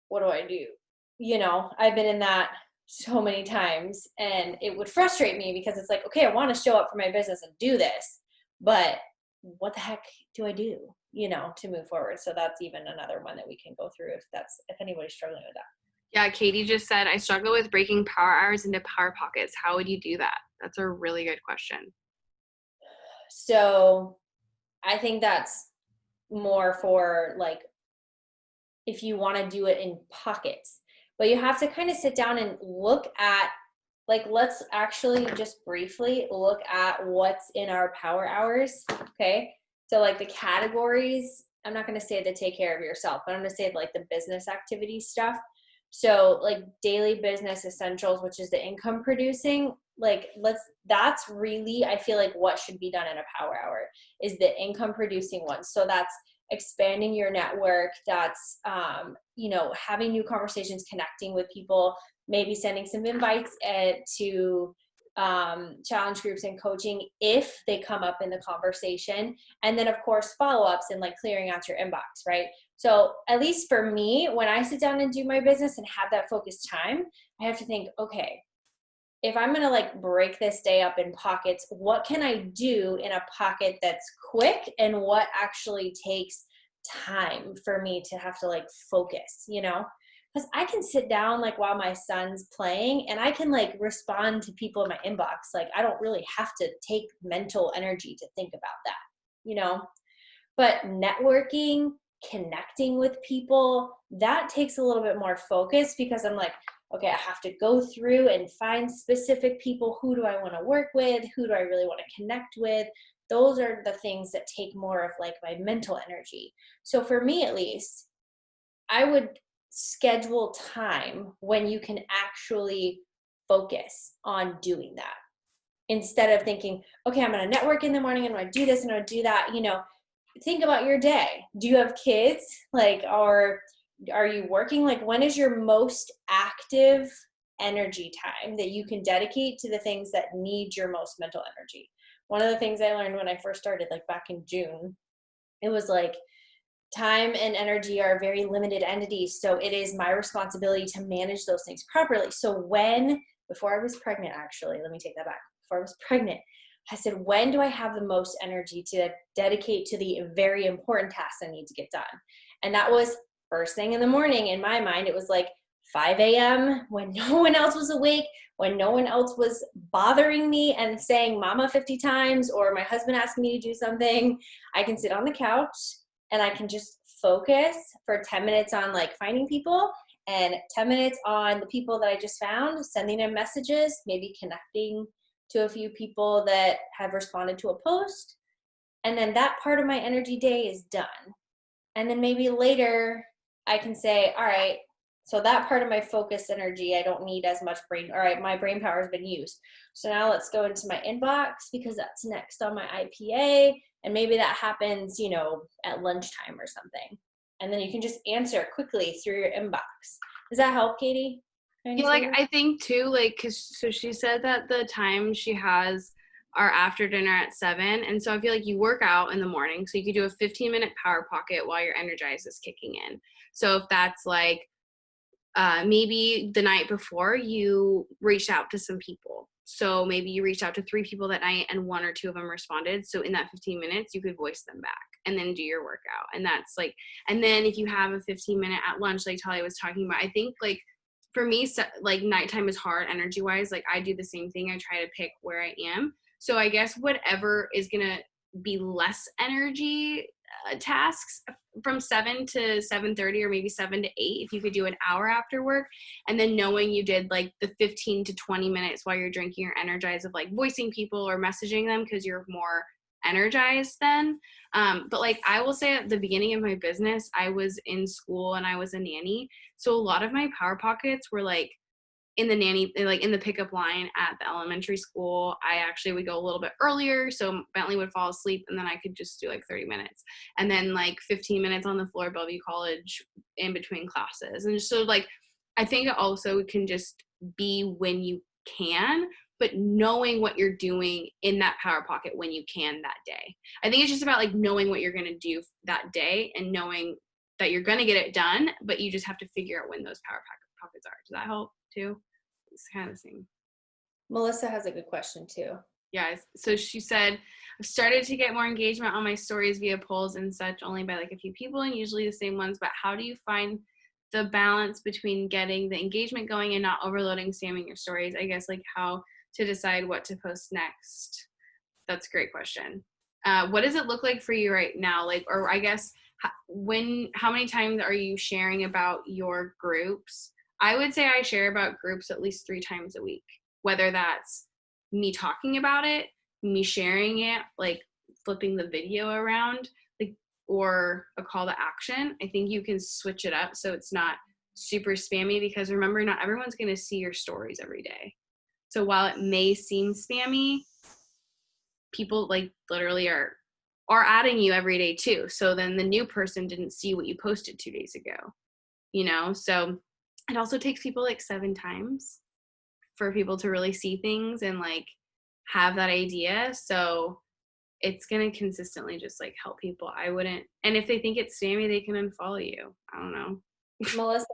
what do I do? I've been in that so many times, and it would frustrate me, because it's okay, I want to show up for my business and do this, but what the heck do I do, to move forward? So that's even another one that we can go through if anybody's struggling with that. Yeah, Katie just said, I struggle with breaking power hours into power pockets. How would you do that? That's a really good question. So I think that's more for if you want to do it in pockets, but you have to kind of sit down and look at let's actually just briefly look at what's in our power hours. Okay. So the categories, I'm not going to say to take care of yourself, but I'm going to say the business activity stuff. So daily business essentials, which is the income producing, that's really, I feel what should be done in a power hour is the income producing ones. So that's expanding your network. That's, having new conversations, connecting with people, maybe sending some invites to challenge groups and coaching if they come up in the conversation. And then of course, follow-ups and clearing out your inbox, right? So at least for me, when I sit down and do my business and have that focused time, I have to think, okay, if I'm going to like break this day up in pockets, what can I do in a pocket that's quick and what actually takes time for me to have to like focus, you know? Because I can sit down like while my son's playing and I can like respond to people in my inbox. Like I don't really have to take mental energy to think about that, you know? But networking, connecting with people, that takes a little bit more focus because I'm like, okay, I have to go through and find specific people. Who do I want to work with? Who do I really want to connect with? Those are the things that take more of like my mental energy. So for me, at least, I would schedule time when you can actually focus on doing that instead of thinking, okay, I'm going to network in the morning and I'm going to do this and I'm going to do that. You know, think about your day. Do you have kids? Like, or are you working? Like, when is your most active energy time that you can dedicate to the things that need your most mental energy? One of the things I learned when I first started, like back in June, it was like time and energy are very limited entities. So it is my responsibility to manage those things properly. So before I was pregnant, actually, let me take that back. Before I was pregnant, I said, when do I have the most energy to dedicate to the very important tasks I need to get done? And that was first thing in the morning. In my mind, it was like 5 a.m. when no one else was awake, when no one else was bothering me and saying mama 50 times, or my husband asking me to do something. I can sit on the couch and I can just focus for 10 minutes on like finding people and 10 minutes on the people that I just found, sending them messages, maybe connecting to a few people that have responded to a post. And then that part of my energy day is done. And then maybe later I can say, all right, so that part of my focus energy, I don't need as much brain, all right, my brain power has been used. So now let's go into my inbox because that's next on my IPA. And maybe that happens, you know, at lunchtime or something. And then you can just answer quickly through your inbox. Does that help, Katie? Yeah, like I think too, like, so she said that the time she has are after dinner at 7, and so I feel like you work out in the morning, so you could do a 15-minute power pocket while your energize is kicking in. So if that's like maybe the night before you reached out to some people, so maybe you reached out to 3 people that night and 1 or 2 of them responded, so in that 15 minutes you could voice them back and then do your workout. And that's like, and then if you have a 15-minute at lunch like Talia was talking about, I think like for me, so, like nighttime is hard energy wise. Like I do the same thing. I try to pick where I am. So I guess whatever is going to be less energy tasks from 7 to 7:30 or maybe 7 to 8, if you could do an hour after work, and then knowing you did like the 15 to 20 minutes while you're drinking your energize of like voicing people or messaging them because you're more energized then. But like I will say at the beginning of my business, I was in school and I was a nanny. So a lot of my power pockets were like in the nanny, like in the pickup line at the elementary school. I actually would go a little bit earlier. So Bentley would fall asleep and then I could just do like 30 minutes and then like 15 minutes on the floor of Bellevue College in between classes. And so like, I think it also can just be when you can, but knowing what you're doing in that power pocket when you can that day. I think it's just about like knowing what you're going to do that day and knowing that you're going to get it done, but you just have to figure out when those power pockets are. Does that help too? It's kind of the same. Melissa has a good question too. Yeah. So she said, I've started to get more engagement on my stories via polls and such, only by like a few people and usually the same ones. But how do you find the balance between getting the engagement going and not overloading, spamming your stories? I guess like how to decide what to post next. That's a great question. What does it look like for you right now? Like, or I guess how many times are you sharing about your groups? I would say I share about groups at least 3 times a week, whether that's me talking about it, me sharing it, like flipping the video around, like, or a call to action. I think you can switch it up so it's not super spammy, because remember, not everyone's going to see your stories every day. So while it may seem spammy, people like literally are adding you every day too. So then the new person didn't see what you posted 2 days ago, you know? So it also takes people like 7 times for people to really see things and like have that idea. So it's going to consistently just like help people. I wouldn't, and if they think it's spammy, they can unfollow you. I don't know. Melissa,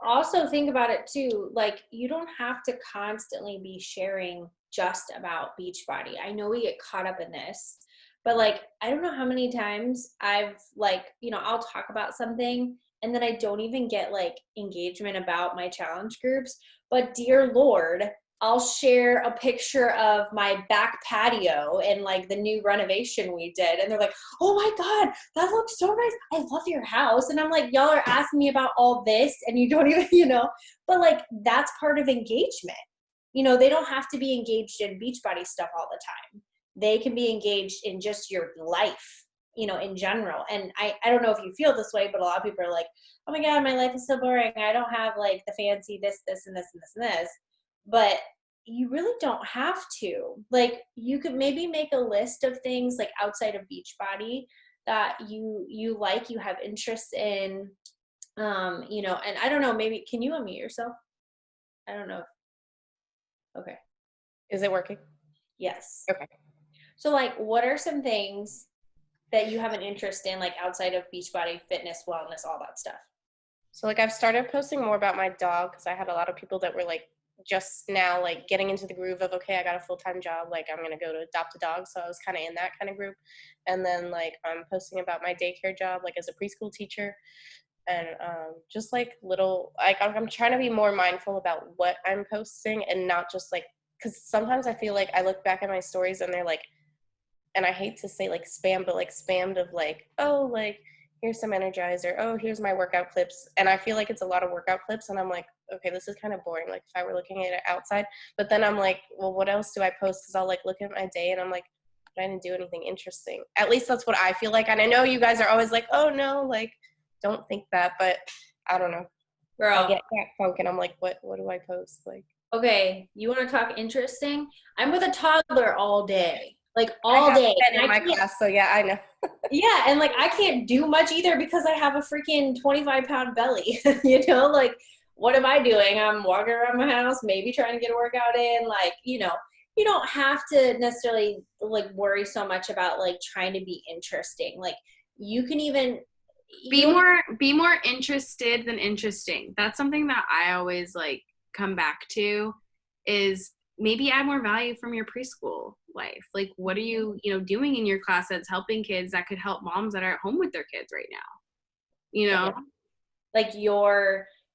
Also think about it too. Like, you don't have to constantly be sharing just about Beachbody. I know we get caught up in this, but like, I don't know how many times I've like, I'll talk about something and then I don't even get like engagement about my challenge groups. But dear Lord, I'll share a picture of my back patio and like the new renovation we did. And they're like, oh my God, that looks so nice. I love your house. And I'm like, y'all are asking me about all this and you don't even, but like, that's part of engagement. They don't have to be engaged in Beachbody stuff all the time. They can be engaged in just your life, in general. And I don't know if you feel this way, but a lot of people are like, oh my God, my life is so boring. I don't have like the fancy this, this, and this, and this, and this. But you really don't have to. Like, you could maybe make a list of things like outside of Beachbody that you like, you have interest in, and I don't know, maybe can you unmute yourself? I don't know. Okay. Is it working? Yes. Okay. So like, what are some things that you have an interest in, like outside of Beachbody, fitness, wellness, all that stuff? So like, I've started posting more about my dog because I had a lot of people that were like just now like getting into the groove of, okay, I got a full-time job, like I'm gonna go to adopt a dog. So I was kind of in that kind of group. And then like I'm posting about my daycare job, like as a preschool teacher, and just like little, like I'm trying to be more mindful about what I'm posting and not just like, because sometimes I feel like I look back at my stories and they're like, and I hate to say like spam, but like spammed of like, oh, like here's some Energizer, oh, here's my workout clips. And I feel like it's a lot of workout clips and I'm like, okay, this is kind of boring, like if I were looking at it outside. But then I'm like, well, what else do I post? Because I'll like look at my day and I'm like, I didn't do anything interesting. At least that's what I feel like. And I know you guys are always like, oh no, like don't think that, but I don't know. Girl, I get that funk and I'm like, what do I post? Like, okay, you want to talk interesting? I'm with a toddler all day, like I all have day. 10 in my class, so yeah, I know. Yeah, and like I can't do much either because I have a freaking 25-pound belly. Like what am I doing? I'm walking around my house, maybe trying to get a workout in. Like, you don't have to necessarily like worry so much about like trying to be interesting. Like, you can even Be more interested than interesting. That's something that I always like come back to, is maybe add more value from your preschool life. Like, what are you doing in your class that's helping kids, that could help moms that are at home with their kids right now? Yeah. Like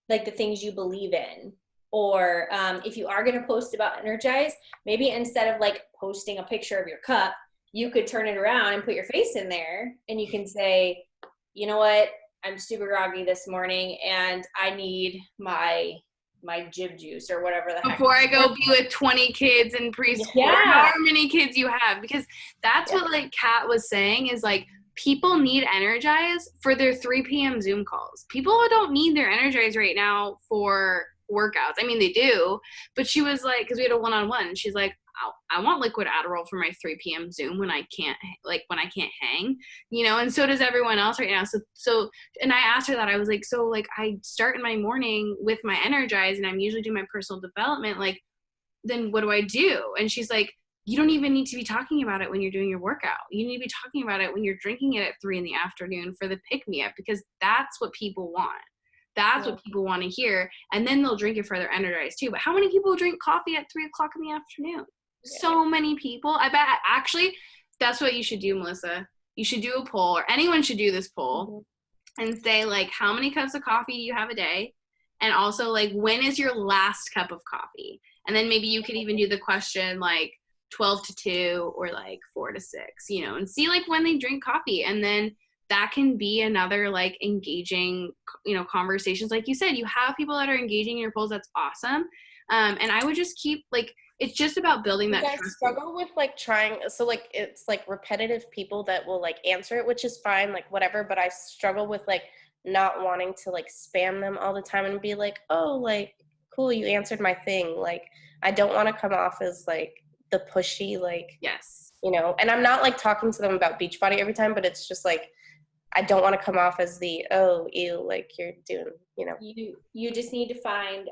like the things you believe in. Or if you are going to post about Energize, maybe instead of like posting a picture of your cup, you could turn it around and put your face in there and you can say, you know what, I'm super groggy this morning and I need my jib juice or whatever the heck. Before I go be with 20 kids in preschool, or however many kids you have, because that's what like Kat was saying, is like people need Energize for their 3 p.m. Zoom calls. People don't need their Energize right now for workouts. I mean, they do, but she was like, because we had a one-on-one, she's like, I want liquid Adderall for my 3 p.m. Zoom when I can't hang, and so does everyone else right now. So, and I asked her that, I was like, so like I start in my morning with my Energize and I'm usually doing my personal development. Like, then what do I do? And she's like, you don't even need to be talking about it when you're doing your workout. You need to be talking about it when you're drinking it at 3 p.m. for the pick-me-up, because that's what people want. That's what people want to hear. And then they'll drink it for their Energize too. But how many people drink coffee at 3 o'clock in the afternoon? So many people. I bet actually that's what you should do, Melissa. You should do a poll, or anyone should do this poll, and say like, how many cups of coffee do you have a day? And also like, when is your last cup of coffee? And then maybe you could even do the question like 12 to 2 or like 4 to 6, and see like when they drink coffee. And then that can be another like engaging, conversations. Like you said, you have people that are engaging in your polls. That's awesome. And I would just keep like, it's just about building that trust. I struggle with like trying, so like it's like repetitive people that will like answer it, which is fine, like whatever, but I struggle with like not wanting to like spam them all the time and be like, oh, like cool, you answered my thing. Like, I don't want to come off as like the pushy, like, yes, and I'm not like talking to them about Beachbody every time, but it's just like, I don't want to come off as the, oh, ew, like you're doing, You just need to find,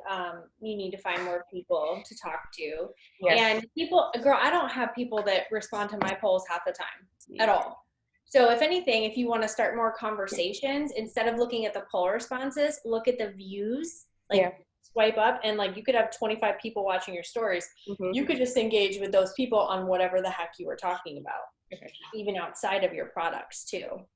more people to talk to. Yes. And people, girl, I don't have people that respond to my polls half the time at all. So if anything, if you want to start more conversations, instead of looking at the poll responses, look at the views, like Yeah. swipe up, and like you could have 25 people watching your stories. Mhm. You could just engage with those people on whatever the heck you were talking about, Okay. even outside of your products too.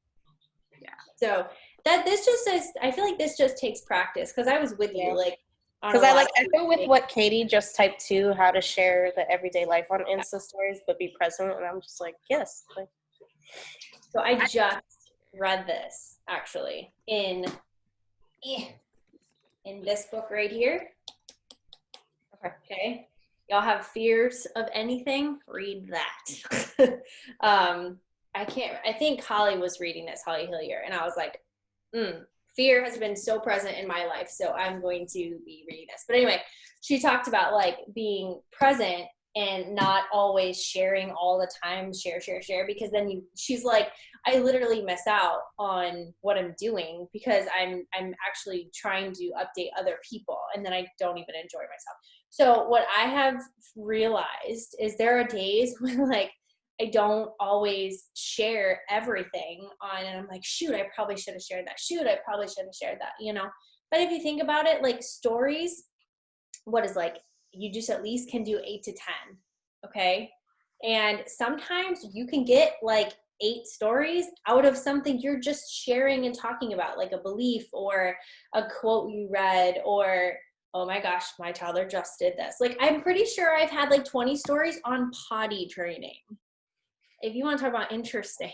Yeah. So that this just says, I feel like this just takes practice, because I was with Yeah. you, like, Because I go with what Katie just typed too, how to share the everyday life on Insta stories, but be present. And I'm just like, yes. Like, So I just read this actually in this book right here. Okay. Y'all have fears of anything? Read that. I think Holly was reading this, Holly Hillier, and I was like, fear has been so present in my life, so I'm going to be reading this. But anyway, she talked about like being present and not always sharing all the time, share, because then she's like, I literally miss out on what I'm doing because I'm actually trying to update other people, and then I don't even enjoy myself. So what I have realized is there are days when like I don't always share everything on, and I'm like, shoot, I probably should have shared that. Shoot, I probably should have shared that, you know? But if you think about it, like stories, what is like, you just at least can do 8 to 10. Okay. And sometimes you can get like 8 stories out of something you're just sharing and talking about, like a belief or a quote you read, or, oh my gosh, my toddler just did this. Like, I'm pretty sure I've had like 20 stories on potty training. If you want to talk about interesting,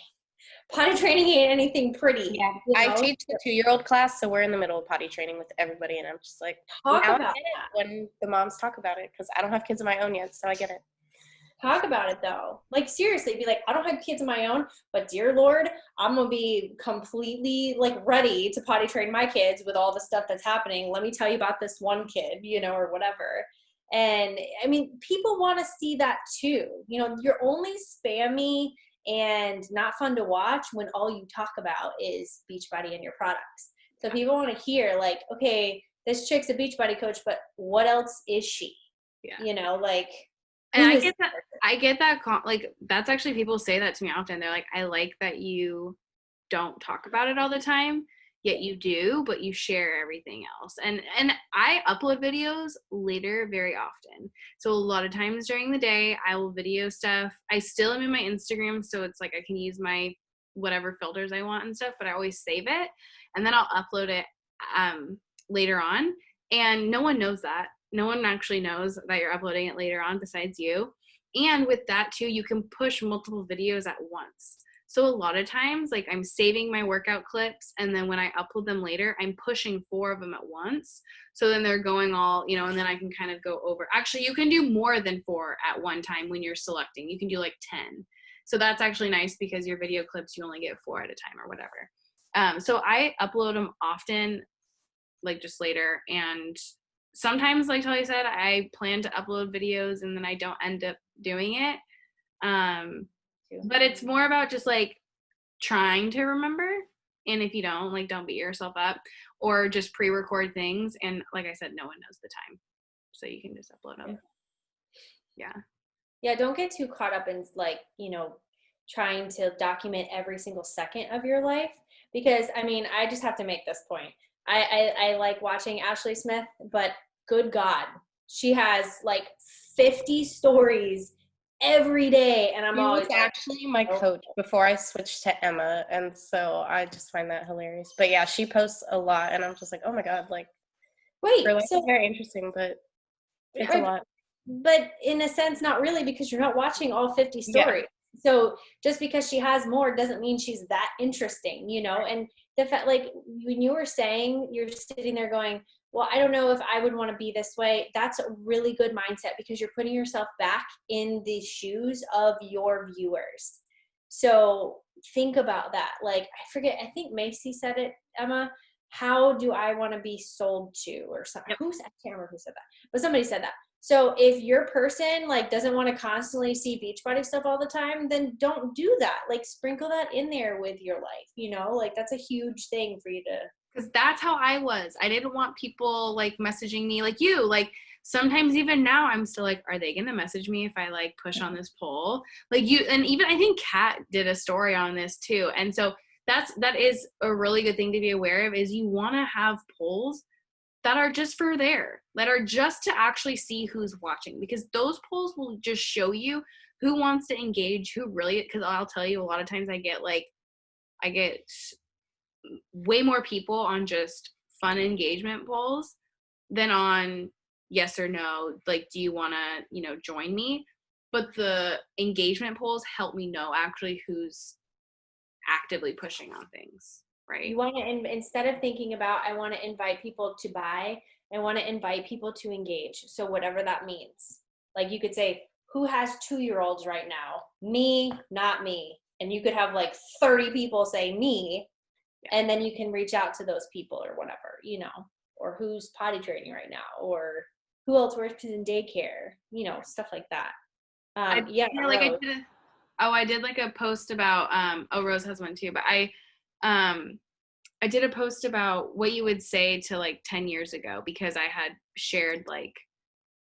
potty training ain't anything pretty. yeah. I teach the 2-year-old class, so we're in the middle of potty training with everybody, and I'm just like, Talk now about I get it when the moms talk about it, because I don't have kids of my own yet, so I get it. Talk about it though. Like seriously, be like, I don't have kids of my own, but dear Lord, I'm gonna be completely like ready to potty train my kids with all the stuff that's happening. Let me tell you about this one kid, you know, or whatever. And I mean, people want to see that too. You know, you're only spammy and not fun to watch when all you talk about is Beachbody and your products. So people want to hear like, okay, this chick's a Beachbody coach, but what else is she? Yeah. You know, like. And I get that, like, that's actually, people say that to me often. They're like, I like that you don't talk about it all the time, yet you do, but you share everything else. And I upload videos later very often. So a lot of times during the day, I will video stuff. I still am in my Instagram, so it's like I can use my whatever filters I want and stuff, but I always save it. And then I'll upload it later on. And no one knows that. No one actually knows that you're uploading it later on besides you. And with that too, you can push multiple videos at once. So a lot of times, like, I'm saving my workout clips, and then when I upload them later, I'm pushing 4 of them at once. So then they're going all, you know, and then I can kind of go over. Actually, you can do more than 4 at one time when you're selecting. You can do like 10. So that's actually nice because your video clips, you only get 4 at a time or whatever. So I upload them often, like just later. And sometimes, like Tali said, I plan to upload videos and then I don't end up doing it. But it's more about just like trying to remember. And if you don't, like, don't beat yourself up, or just pre-record things. And like I said, no one knows the time. So you can just upload them. Yeah. Yeah, don't get too caught up in like, you know, trying to document every single second of your life. Because I mean, I just have to make this point. I like watching Ashley Smith, but good God, she has like 50 stories every day, and I'm always actually my coach before I switched to Emma, and so I just find that hilarious. But yeah, she posts a lot, and I'm just like, oh my God, like, wait, so it's very interesting, but it's a lot. But in a sense, not really, because you're not watching all 50 stories. Yeah. So just because she has more doesn't mean she's that interesting, you know? And the fact, like, when you were saying, you're sitting there going, well, I don't know if I would want to be this way. That's a really good mindset, because you're putting yourself back in the shoes of your viewers. So think about that. Like, I think Macy said it, Emma, how do I want to be sold to, or something? I can't remember who said that, but somebody said that. So if your person like doesn't want to constantly see Beachbody stuff all the time, then don't do that. Like, sprinkle that in there with your life, you know, like that's a huge thing for you to Because that's how I was. I didn't want people like messaging me like you. Like sometimes even now I'm still like, are they gonna message me if I like push on this poll? Like you, and even I think Kat did a story on this too. And so that is a really good thing to be aware of, is you wanna have polls that are just for there, that are just to actually see who's watching, because those polls will just show you who wants to engage, who really, because I'll tell you a lot of times I get way more people on just fun engagement polls than on yes or no, like do you want to join me. But the engagement polls help me know actually who's actively pushing on things, right? You want to, instead of thinking about, I want to invite people to buy, I want to invite people to engage. So whatever that means. Like you could say, who has 2-year-olds right now? Me, not me. And you could have like 30 people say me, and then you can reach out to those people or whatever, or who's potty training right now, or who else works in daycare, stuff like that. I Rose. I did like a post about Rose has one too, but I did a post about what you would say to like 10 years ago, because I had shared like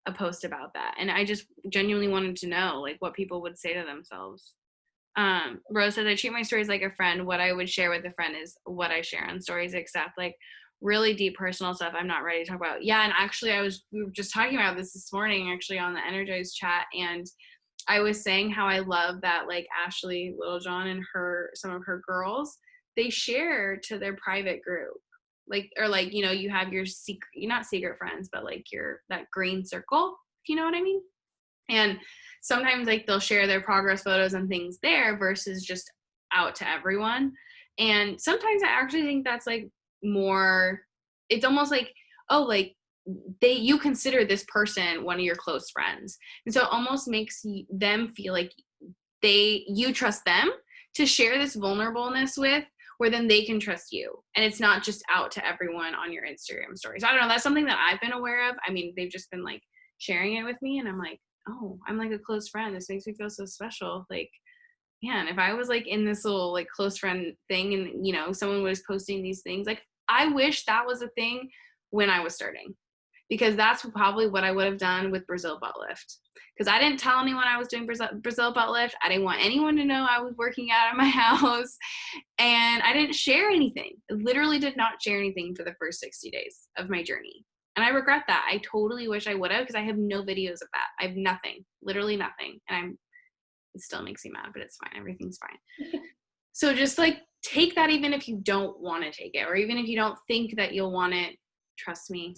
a post about that, and I just genuinely wanted to know like what people would say to themselves. Rose says, I treat my stories like a friend. What I would share with a friend is what I share on stories, except like really deep personal stuff I'm not ready to talk about. Yeah, and actually we were just talking about this morning actually on the Energized chat, and I was saying how I love that like Ashley Littlejohn and some of her girls, they share to their private group. Like, or like, you have your secret, you're not secret friends, but like that green circle, if you know what I mean? And sometimes like they'll share their progress photos and things there versus just out to everyone. And sometimes I actually think that's like more, it's almost like, oh, like you consider this person one of your close friends. And so it almost makes them feel like you trust them to share this vulnerableness with, where then they can trust you. And it's not just out to everyone on your Instagram stories. So I don't know. That's something that I've been aware of. I mean, they've just been like sharing it with me, and I'm like, oh, I'm like a close friend. This makes me feel so special. Like, man, if I was like in this little like close friend thing and, someone was posting these things, like I wish that was a thing when I was starting, because that's probably what I would have done with Brazil Butt Lift. Because I didn't tell anyone I was doing Brazil Butt Lift. I didn't want anyone to know I was working out of my house. And I didn't share anything. I literally did not share anything for the first 60 days of my journey. And I regret that. I totally wish I would have, because I have no videos of that. I have nothing, literally nothing. And it still makes me mad, but it's fine. Everything's fine. So just like take that, even if you don't want to take it, or even if you don't think that you'll want it, trust me,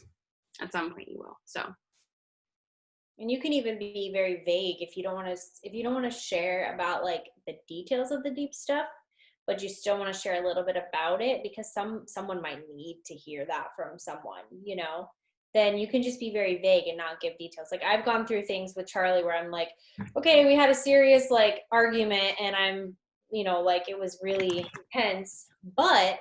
at some point you will. So. And you can even be very vague if you don't want to share about like the details of the deep stuff, but you still want to share a little bit about it, because someone might need to hear that from someone, then you can just be very vague and not give details. Like I've gone through things with Charlie where I'm like, okay, we had a serious like argument, and I'm, like it was really intense, but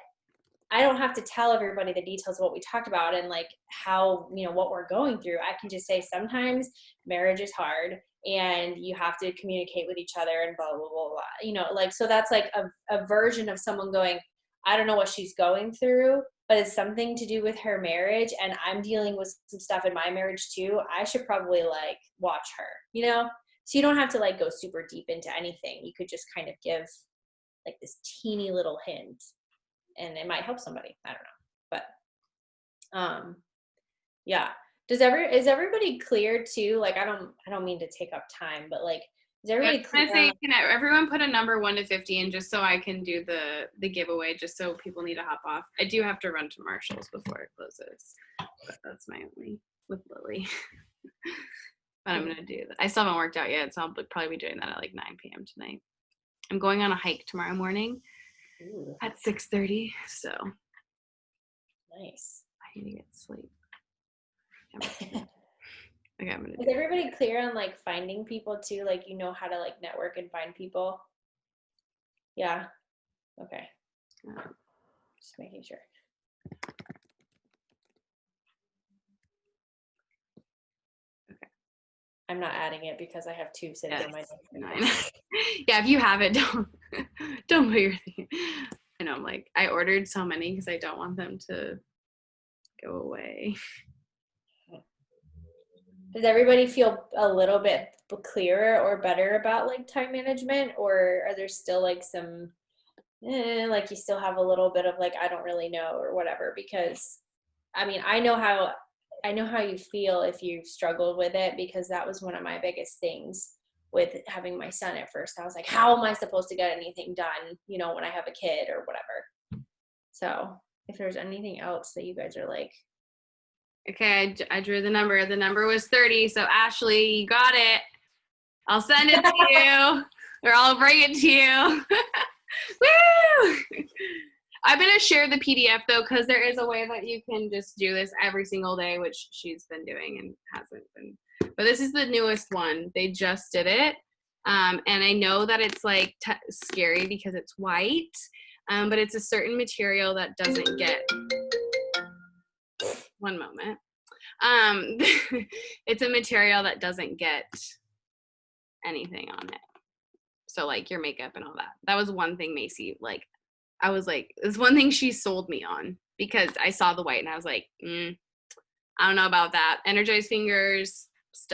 I don't have to tell everybody the details of what we talked about and like how, what we're going through. I can just say sometimes marriage is hard and you have to communicate with each other and blah, blah, blah, blah. Like, so that's like a version of someone going, I don't know what she's going through, but it's something to do with her marriage, and I'm dealing with some stuff in my marriage too. I should probably like watch her, So you don't have to like go super deep into anything. You could just kind of give like this teeny little hint, and it might help somebody. I don't know. But yeah. Is everybody clear too? Like I don't mean to take up time, but like is everybody clear? Can everyone put a number 1 to 50 in, just so I can do the giveaway, just so people need to hop off. I do have to run to Marshall's before it closes. But that's my only with Lily. But I'm gonna do that. I still haven't worked out yet, so I'll probably be doing that at like 9 p.m. tonight. I'm going on a hike tomorrow morning. Ooh. At 6:30, so nice. I need to get sleep. Okay, I'm gonna. Is everybody clear on like finding people too? Like how to like network and find people? Yeah. Okay. Just making sure. Okay. I'm not adding it because I have 2 sitting on my desk. Yeah, if you have it, don't put your thing. I know, I'm like, I ordered so many because I don't want them to go away. Does everybody feel a little bit clearer or better about like time management, or are there still like some like you still have a little bit of like I don't really know or whatever? Because I mean, I know how you feel if you've struggled with it, because that was one of my biggest things with having my son at first. I was like, how am I supposed to get anything done, you know, when I have a kid or whatever? So if there's anything else that you guys are like, Okay, I drew the number. The number was 30. So Ashley, you got it. I'll send it to you, or I'll bring it to you. Woo! I'm gonna share the PDF though, because there is a way that you can just do this every single day, which she's been doing and hasn't been. But this is the newest one. They just did it, and I know that it's like scary because it's white, but it's a certain material that doesn't get. One moment. It's a material that doesn't get anything on it. So like your makeup and all that. That was one thing Macy, like, I was like, it's one thing she sold me on because I saw the white and I was like, I don't know about that. Energized fingers,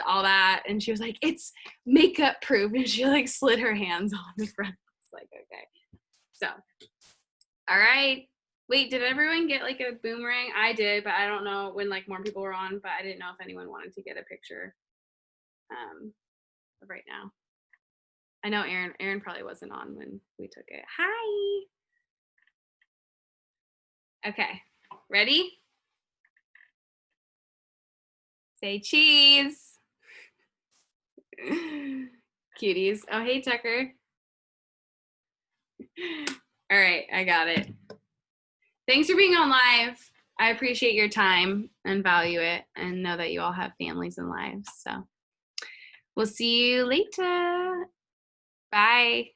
all that. And she was like, it's makeup proof. And she like slid her hands on the front. It's like, okay. So, all right. Wait, did everyone get like a boomerang? I did, but I don't know when like more people were on, but I didn't know if anyone wanted to get a picture right now. I know Aaron probably wasn't on when we took it. Hi. Okay, ready? Say cheese. Cuties. Oh, hey, Tucker. All right, I got it. Thanks for being on live. I appreciate your time and value it, and know that you all have families and lives. So we'll see you later. Bye.